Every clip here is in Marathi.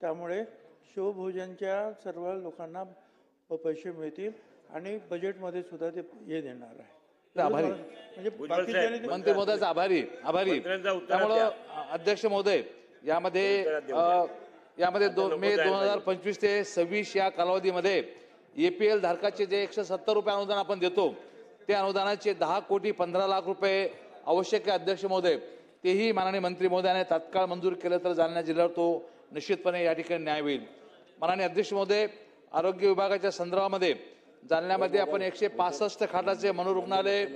त्यामुळे शिवभोजनच्या सर्व लोकांना पैसे मिळतील आणि बजेटमध्ये सुद्धा ते हे देणार आहे. आभारी. म्हणजे भुजबळ साहेब, बाकीच्यांनी ते- मंत्री महोदयाचा आभारी मंत्र्यांचा उत्तर त्यामुळं द्या. अध्यक्ष महोदय यामध्ये यामध्ये मे 2025 ते 26 या कालावधीमध्ये APL धारकाचे जे 170 रुपये अनुदान आपण देतो ते अनुदानाचे 10 कोटी 15 लाख रुपये आवश्यक आहे अध्यक्ष महोदय. तेही माननीय मंत्री महोदयाने तात्काळ मंजूर केलं तर जालना जिल्ह्यावर तो निश्चितपणे या ठिकाणी न्याय होईल. माननीय अध्यक्ष महोदय, आरोग्य विभागाच्या संदर्भामध्ये जालन्यामध्ये आपण 165 खाटाचे मनोरुग्णालय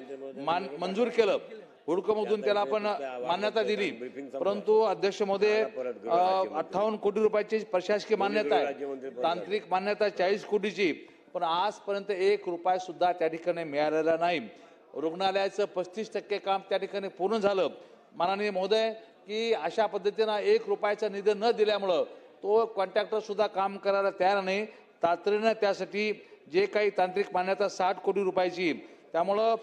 मंजूर केलं. हुडकोमधून त्याला आपण मान्यता दिली, परंतु अध्यक्ष महोदय 58 कोटी रुपयाची प्रशासकीय मान्यता आहे, तांत्रिक मान्यता 40 कोटीची, पण आजपर्यंत 1 रुपया सुद्धा त्या ठिकाणी मिळालेला नाही. रुग्णालयाचं 35% काम त्या ठिकाणी पूर्ण झालं. माननीय महोदय की अशा पद्धतीनं 1 रुपयाचा निधी न दिल्यामुळं तो कॉन्ट्रॅक्टर सुद्धा काम करायला तयार नाही. तातडीनं त्यासाठी जे काही तांत्रिक मान्यता 60 कोटी रुपयाची, त्यामुळं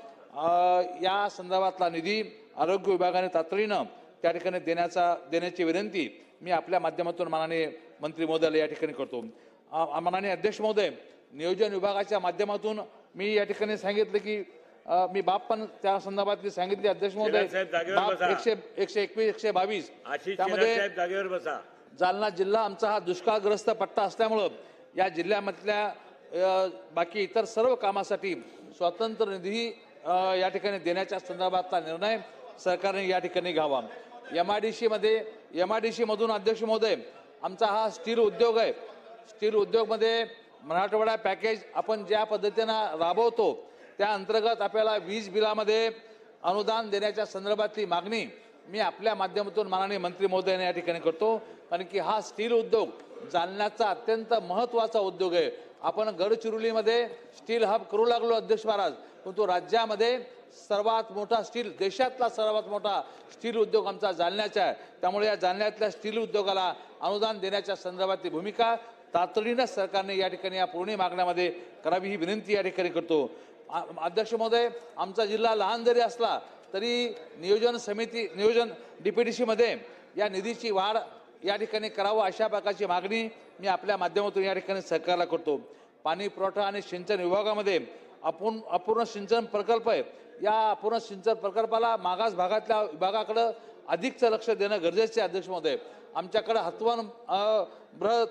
या संदर्भातला निधी आरोग्य विभागाने तातडीनं त्या ठिकाणी देण्याची विनंती मी आपल्या माध्यमातून माननीय मंत्री महोदयाला या ठिकाणी करतो. माननीय अध्यक्ष महोदय, नियोजन विभागाच्या माध्यमातून मी या ठिकाणी सांगितलं की मी बाप पण त्या संदर्भातली सांगितली अध्यक्ष महोदय, 121 122 त्यामध्ये जालना जिल्हा आमचा हा दुष्काळग्रस्त पट्टा असल्यामुळं या जिल्ह्यामधल्या बाकी इतर सर्व कामासाठी स्वतंत्र निधी या ठिकाणी देण्याच्या संदर्भातला निर्णय सरकारने या ठिकाणी घ्यावा. MIDC मधून अध्यक्ष महोदय आमचा हा स्टील उद्योग आहे. स्टील उद्योगमध्ये मराठवाडा पॅकेज आपण ज्या पद्धतीनं राबवतो त्या अंतर्गत आपल्याला वीज बिलामध्ये अनुदान देण्याच्या संदर्भातली मागणी मी आपल्या माध्यमातून माननीय मंत्री महोदयांना या ठिकाणी करतो, कारण की हा स्टील उद्योग जालन्याचा अत्यंत महत्त्वाचा उद्योग आहे. आपण गडचिरोलीमध्ये स्टील हब करू लागलो अध्यक्ष महाराज, परंतु राज्यामध्ये सर्वात मोठा स्टील, देशातला सर्वात मोठा स्टील उद्योग आमचा जालन्याचा आहे. त्यामुळे या जालन्यातल्या स्टील उद्योगाला अनुदान देण्याच्या संदर्भातली भूमिका तातडीनं सरकारने या ठिकाणी या पूर्ण मागण्यामध्ये करावी ही विनंती या ठिकाणी करतो. अध्यक्ष महोदय, आमचा जिल्हा लहान जरी असला तरी नियोजन DPDC मध्ये या निधीची वाढ या ठिकाणी करावं अशा प्रकारची मागणी मी आपल्या माध्यमातून या ठिकाणी सरकारला करतो. पाणी पुरवठा आणि सिंचन विभागामध्ये अपूर्ण सिंचन प्रकल्प आहे. या अपूर्ण सिंचन प्रकल्पाला मागास भागातल्या विभागाकडे अधिकचं लक्ष देणं गरजेचं आहे अध्यक्ष महोदय. आमच्याकडे हतवन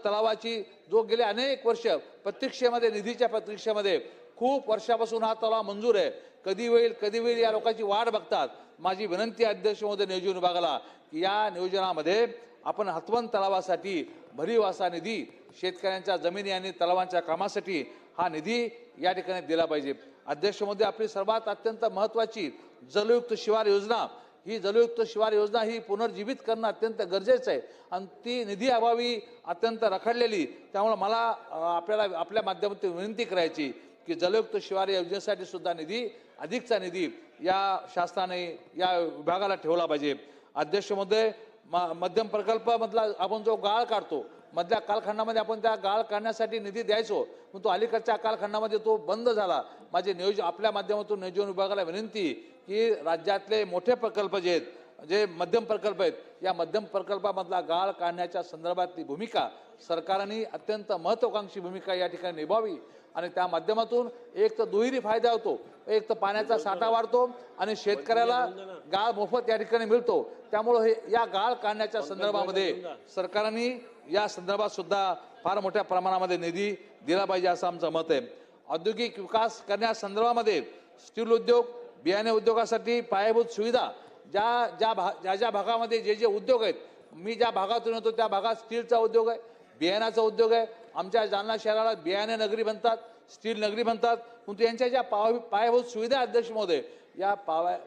तलावाची जो गेले अनेक वर्ष प्रतीक्षेमध्ये, निधीच्या प्रतीक्षेमध्ये खूप वर्षापासून हा तलाव मंजूर आहे. कधी होईल या लोकांची वाट बघतात. माझी विनंती आहे अध्यक्ष महोदय नियोजन विभागाला की या नियोजनामध्ये आपण हतवन तलावासाठी भरीव असा निधी, शेतकऱ्यांच्या जमिनी आणि तलावांच्या कामासाठी हा निधी या ठिकाणी दिला पाहिजे. अध्यक्ष महोदय, आपली सर्वात अत्यंत महत्त्वाची जलयुक्त शिवार योजना, ही जलयुक्त शिवार योजना ही पुनर्जीवित करणं अत्यंत गरजेचं आहे आणि ती निधी अभावी अत्यंत रखडलेली. त्यामुळे मला आपल्या माध्यमातून विनंती करायची की जलयुक्त शिवार योजनेसाठी सुद्धा अधिकचा निधी या शासनाने या विभागाला ठेवला पाहिजे. अध्यक्ष महोदय, मध्यम प्रकल्पामधला आपण जो गाळ काढतो, मधल्या कालखंडामध्ये आपण त्या गाळ काढण्यासाठी निधी द्यायचो, पण तो अलीकडच्या कालखंडामध्ये तो बंद झाला. माझे आपल्या माध्यमातून नियोजन विभागाला विनंती की राज्यातले मोठे प्रकल्प जे मध्यम प्रकल्प आहेत, या मध्यम प्रकल्पामधला गाळ काढण्याच्या संदर्भातली भूमिका सरकारने अत्यंत महत्त्वाकांक्षी भूमिका या ठिकाणी निभावी आणि त्या माध्यमातून एक तर दुहेरी फायदा होतो, एक तर पाण्याचा साठा वाढतो आणि शेतकऱ्याला गाळ मोफत या ठिकाणी मिळतो. त्यामुळे या गाळ काढण्याच्या संदर्भामध्ये सरकारने या संदर्भात सुद्धा फार मोठ्या प्रमाणामध्ये निधी दिला पाहिजे असं आमचं मत आहे. औद्योगिक विकास करण्यासंदर्भामध्ये स्टील उद्योग, बियाणे उद्योगासाठी पायाभूत सुविधा ज्या भागामध्ये जे उद्योग आहेत, मी ज्या भागातून येतो त्या भागात स्टीलचा उद्योग आहे, बियाण्याचा उद्योग आहे. आमच्या जालना शहराला बियाणे नगरी म्हणतात, स्टील नगरी म्हणतात, परंतु यांच्या ज्या पायाभूत सुविधा अध्यक्ष महोदय, या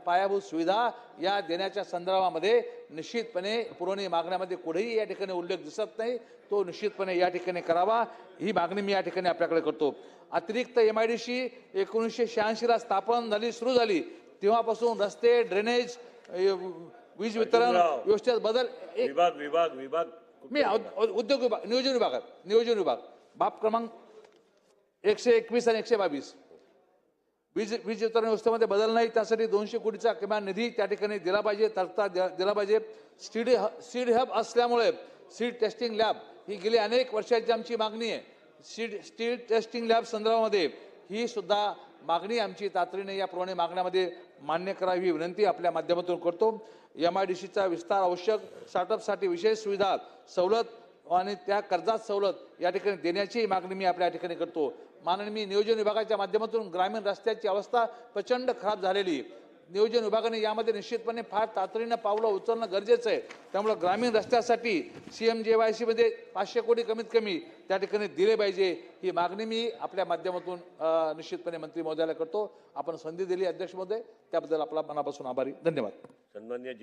पायाभूत सुविधा या देण्याच्या संदर्भामध्ये निश्चितपणे पुरवणी मागण्यामध्ये कुठेही या ठिकाणी उल्लेख दिसत नाही. तो निश्चितपणे या ठिकाणी करावा ही मागणी मी या ठिकाणी आपल्याकडे करतो. अतिरिक्त MIDC 1986ला सुरू झाली, तेव्हापासून रस्ते, ड्रेनेज, वीज वितरण व्यवस्थेत बदल विभाग मी उद्योग विभाग, नियोजन विभाग बाब क्रमांक 121 आणि 122 वीज वितरण व्यवस्थेमध्ये बदल नाही, त्यासाठी 200 कोटीचा किमान निधी त्या ठिकाणी दिला पाहिजे, दिला पाहिजे. सीड हब असल्यामुळे सीड टेस्टिंग लॅब ही गेली अनेक वर्षाची आमची मागणी आहे. स्टील टेस्टिंग लॅब संदर्भामध्ये ही सुद्धा मागणी आमची तातडीने याप्रमाणे मागण्यामध्ये मान्य करावी ही विनंती आपल्या माध्यमातून करतो. MIDCचा विस्तार आवश्यक, स्टार्टअपसाठी विशेष सुविधा सवलत आणि त्या कर्जात सवलत या ठिकाणी देण्याची मागणी मी आपल्या ठिकाणी करतो. माननीय नियोजन विभागाच्या माध्यमातून ग्रामीण रस्त्याची अवस्था प्रचंड खराब झालेली, नियोजन विभागाने यामध्ये निश्चितपणे फार तातडीनं पावलं उचलणं गरजेचं आहे. त्यामुळे ग्रामीण रस्त्यासाठी CMJYC मध्ये 500 कोटी कमीत कमी त्या ठिकाणी दिले पाहिजे ही मागणी मी आपल्या माध्यमातून निश्चितपणे मंत्री महोदयाला करतो. आपण संधी दिली अध्यक्ष महोदय, त्याबद्दल आपला मनापासून आभारी. धन्यवाद. सन्माननीय